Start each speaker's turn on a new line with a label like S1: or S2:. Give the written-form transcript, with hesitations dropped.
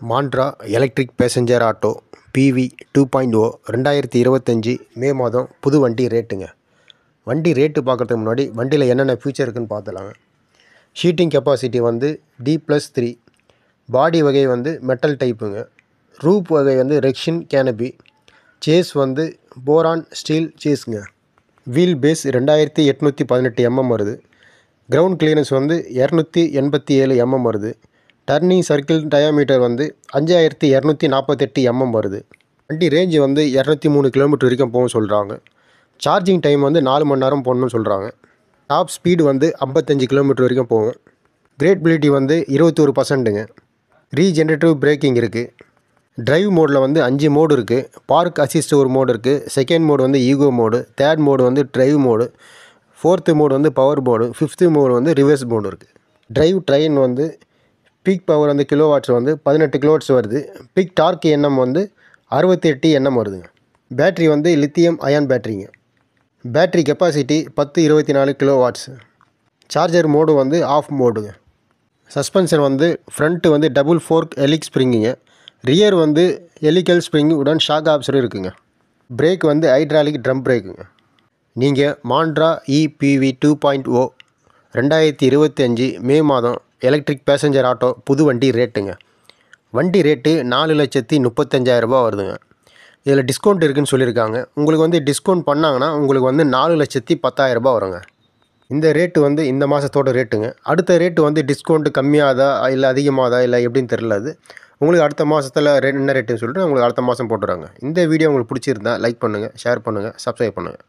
S1: மாண்ட்ரா electric passenger auto PV 2.0 2025 மே மாதம் புது வண்டி ரேட்டுங்க. வண்டி ரேட்டு பார்க்குறதுக்கு முன்னாடி வண்டியில் என்னென்ன ஃபியூச்சர் இருக்குதுன்னு பார்த்துலாங்க. ஷீட்டிங் கெப்பாசிட்டி வந்து D+3, பாடி வகை வந்து மெட்டல் டைப்புங்க, ரூப் வகை வந்து ரெக்ஷின் கேனபி, சேஸ் வந்து போரான் ஸ்டீல் சேஸுங்க. வீல் பேஸ் 2818 mm வருது. கிரவுண்ட் கிளியரன்ஸ் வந்து 287 mm வருது. டர்னிங் சர்க்கிள் டயாமீட்டர் வந்து 5248 mm வருது. வண்டி ரேஞ்சு வந்து 203 கிலோமீட்டர் வரைக்கும் போகும் சொல்கிறாங்க. சார்ஜிங் டைம் வந்து 4 மணி நேரம் போகணும்னு சொல்கிறாங்க. டாப் ஸ்பீடு வந்து 55 கிலோமீட்டர் வரைக்கும் போகும். கிரேடபிலிட்டி வந்து 21%ங்க. ரீஜென்ரேட்டிவ் பிரேக்கிங் இருக்குது. டிரைவ் மோடில் வந்து 5 மோடு இருக்குது. பார்க் அசிஸ்ட் ஒரு மோடு இருக்குது. செகண்ட் மோடு வந்து ஈகோ மோடு, தேர்ட் மோடு வந்து டிரைவ் மோடு, ஃபோர்த்து மோடு வந்து பவர் மோடு, ஃபிஃப்த்து மோடு வந்து ரிவர்ஸ் மோடு இருக்குது. டிரைவ் ட்ரெயின் வந்து பீக் பவர் வந்து கிலோவாட்ஸ் வந்து 18 கிலோவாட்ஸ் வருது. பீக் டார்க் எண்ணம் வந்து 68 எண்ணம் வருதுங்க. பேட்ரி வந்து லித்தியம் அயான் பேட்ரிங்க. Battery capacity 1024 kilowatts. Charger mode வந்து ஆஃப் மோடுங்க. சஸ்பென்ஷன் வந்து ஃப்ரண்ட்டு வந்து டபுள் ஃபோர்க் எலிக் ஸ்ப்ரிங்குங்க. ரியர் வந்து எலிக்கல் ஸ்ப்ரிங் உடன் ஷாக் ஆப்சரும் இருக்குங்க. பிரேக் வந்து ஹைட்ராலிக் ட்ரம் பிரேக்குங்க. நீங்கள் மாண்ட்ரா PV 2.0 2025 மே மாதம் எலக்ட்ரிக் பேசஞ்சர் ஆட்டோ புது வண்டி ரேட்டுங்க. வண்டி ரேட்டு 4,35,000 வருதுங்க. இதில் டிஸ்கவுண்ட் இருக்குதுன்னு சொல்லியிருக்காங்க. உங்களுக்கு வந்து டிஸ்கவுண்ட் பண்ணாங்கன்னா உங்களுக்கு வந்து 4,10,000 வருங்க. இந்த ரேட்டு வந்து இந்த மாதத்தோட ரேட்டுங்க. அடுத்த ரேட்டு வந்து டிஸ்கவுண்ட்டு கம்மியாதா இல்லை அதிகமாகதா இல்லை எப்படின்னு தெரில. அது உங்களுக்கு அடுத்த மாதத்தில் என்ன ரேட்டுன்னு சொல்லிட்டு உங்களுக்கு அடுத்த மாதம் போட்டுறாங்க. இந்த வீடியோ உங்களுக்கு பிடிச்சிருந்தா லைக் பண்ணுங்கள், ஷேர் பண்ணுங்கள், சப்ஸ்கிரைப் பண்ணுங்கள்.